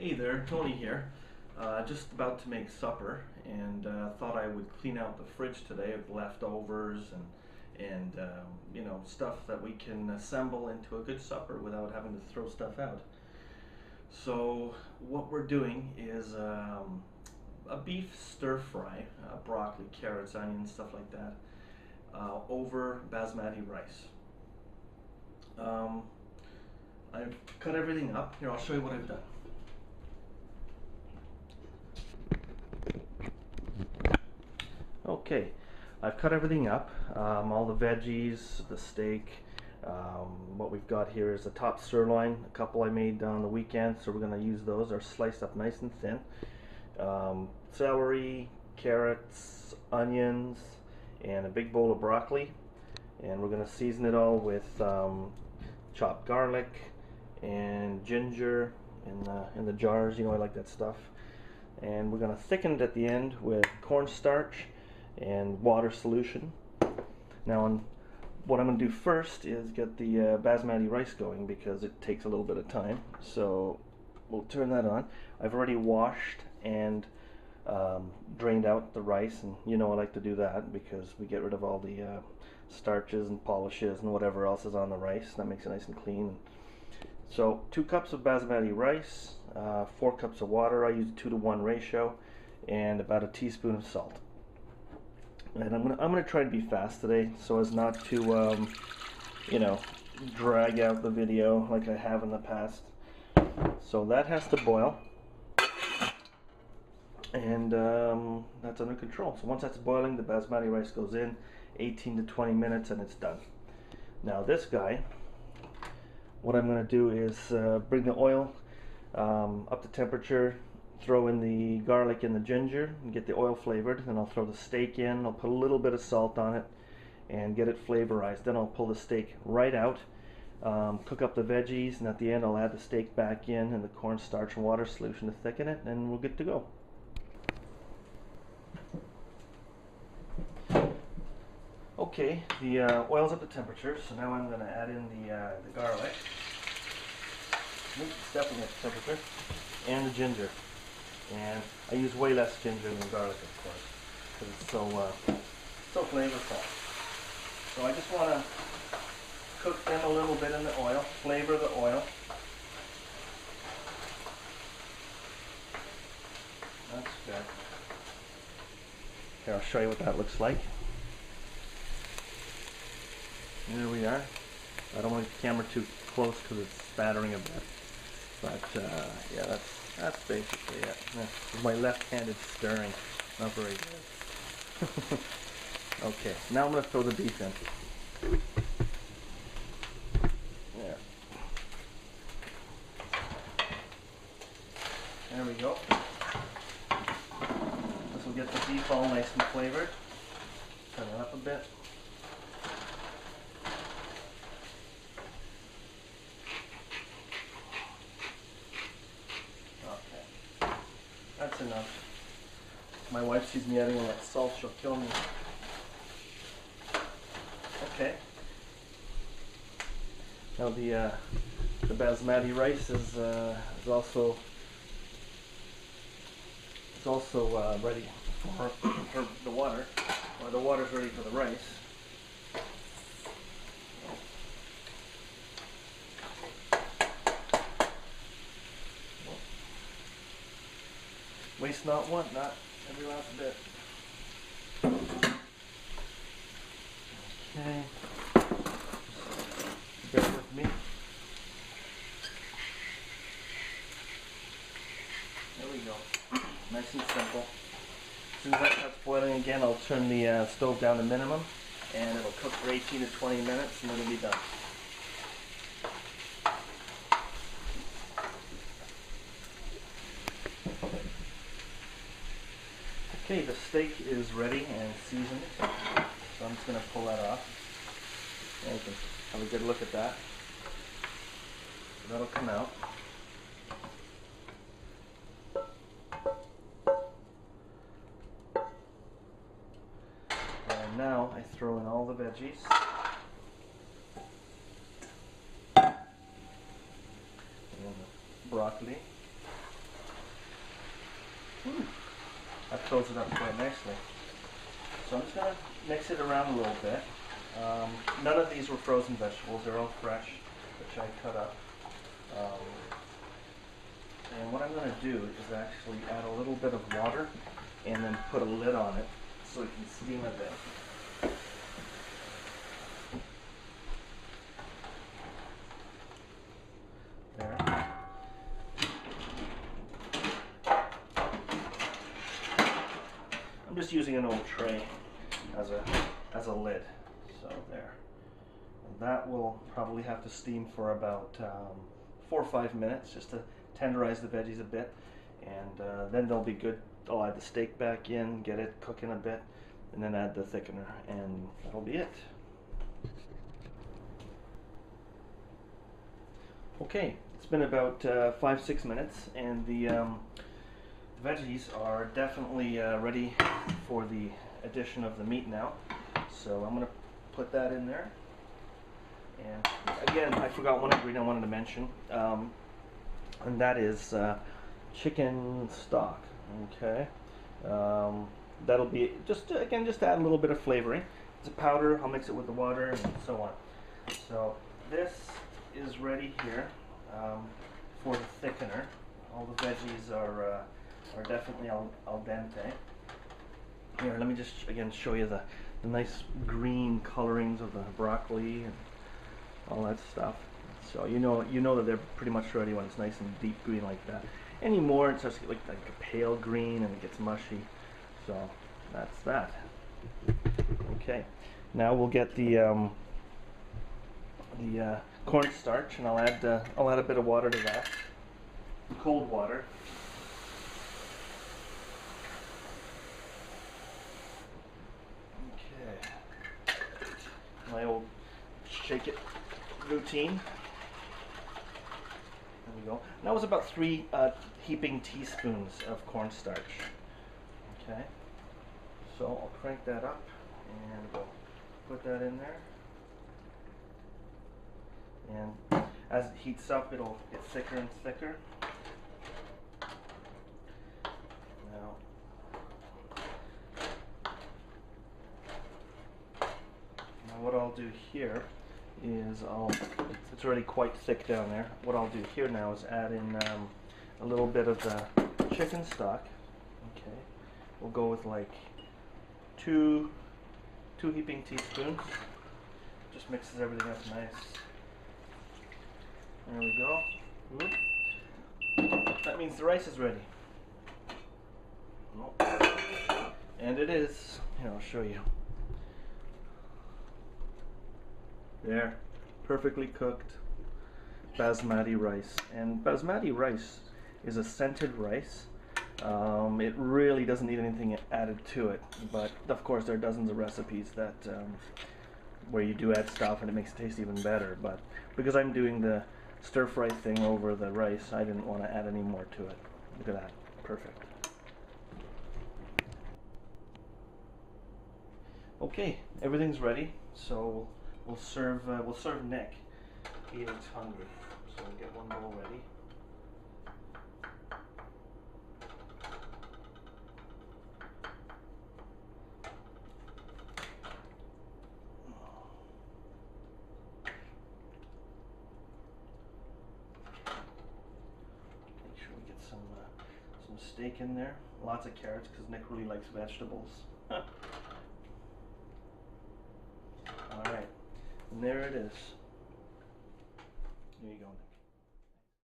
Hey there, Tony here. Just about to make supper, and thought I would clean out the fridge today of leftovers and you know, stuff that we can assemble into a good supper without having to throw stuff out. So what we're doing is a beef stir fry, broccoli, carrots, onions, stuff like that, over basmati rice. I've cut everything up. Here, I'll show you what I've done. Okay, I've cut everything up, all the veggies, the steak. What we've got here is a top sirloin, a couple I made on the weekend, so we're going to use those. They're sliced up nice and thin. Celery, carrots, onions, and a big bowl of broccoli. And we're going to season it all with chopped garlic and ginger in the jars. You know, I like that stuff. And we're going to thicken it at the end with cornstarch and water solution. Now, what I'm going to do first is get the basmati rice going because it takes a little bit of time. So we'll turn that on. I've already washed and drained out the rice, and you know I like to do that because we get rid of all the starches and polishes and whatever else is on the rice. That makes it nice and clean. So 2 cups of basmati rice, 4 cups of water. I use a 2-to-1 ratio, and about a teaspoon of salt. And I'm gonna try to be fast today so as not to you know, drag out the video like I have in the past. So that has to boil, and that's under control. So once that's boiling, the basmati rice goes in, 18 to 20 minutes, and it's done. Now this guy, what I'm going to do is bring the oil up to temperature, throw in the garlic and the ginger and get the oil flavored. Then I'll throw the steak in. I'll put a little bit of salt on it and get it flavorized. Then I'll pull the steak right out, cook up the veggies, and at the end I'll add the steak back in and the cornstarch and water solution to thicken it, and we're good to go. Okay, the oil's up to temperature, so now I'm going to add in the garlic. It's definitely at temperature, and the ginger. And I use way less ginger than garlic, of course, because it's so flavorful. So I just want to cook them a little bit in the oil, flavor the oil. That's good. Here, I'll show you what that looks like. There we are. I don't want the camera too close because it's spattering a bit. But yeah, that's basically it. My left-handed stirring, not very good. Okay, now I'm going to throw the beef in. There. There we go. This will get the beef all nice and flavored. Turn it up a bit. That's enough. My wife sees me adding all that salt, she'll kill me. Okay. Now the basmati rice is also ready for the water. Or the water's ready for the rice. Waste not, want not, every last bit. Okay, bear with me. There we go, nice and simple. As soon as that starts boiling again, I'll turn the stove down to minimum, and it'll cook for 18 to 20 minutes, and then it'll be done. Okay, the steak is ready and seasoned, so I'm just going to pull that off. And you can have a good look at that. So that'll come out. And now I throw in all the veggies. And the broccoli. That throws it up quite nicely. So I'm just going to mix it around a little bit. None of these were frozen vegetables, they're all fresh, which I cut up. And what I'm going to do is actually add a little bit of water and then put a lid on it so it can steam a bit. There. I'm just using an old tray as a lid. So there. And that will probably have to steam for about 4 or 5 minutes just to tenderize the veggies a bit, and then they'll be good. I'll add the steak back in, get it cooking a bit, and then add the thickener, and that'll be it. Okay, it's been about 5-6 minutes, and the veggies are definitely ready for the addition of the meat now. So I'm going to put that in there. And again, I forgot one ingredient I wanted to mention, and that is chicken stock. Okay, that'll be just to add a little bit of flavoring. It's a powder. I'll mix it with the water and so on. So this is ready here for the thickener. All the veggies are definitely al dente. Here, let me just again show you the nice green colorings of the broccoli and all that stuff. So you know that they're pretty much ready when it's nice and deep green like that. Any more, it starts to get like a pale green and it gets mushy. So that's that. Okay, now we'll get the cornstarch, and I'll add a bit of water to that, cold water. Okay, my old shake it routine. There we go. That was about 3 heaping teaspoons of cornstarch. Okay, so I'll crank that up and we'll put that in there. And as it heats up, it'll get thicker and thicker. Now, what I'll do here is it's already quite thick down there. What I'll do here now is add in a little bit of the chicken stock. Okay, we'll go with like two heaping teaspoons. Just mixes everything up nice. There we go. That means the rice is ready. And it is. Here, I'll show you. There, perfectly cooked basmati rice. And basmati rice is a scented rice. It really doesn't need anything added to it, but of course there are dozens of recipes that where you do add stuff and it makes it taste even better. But because I'm doing the stir-fry thing over the rice, I didn't want to add any more to it. Look at that, perfect. Okay, everything's ready, so we'll serve Nick. He looks hungry, so we'll get one bowl ready. Make sure we get some steak in there. Lots of carrots because Nick really likes vegetables. All right, and there it is. Here you go.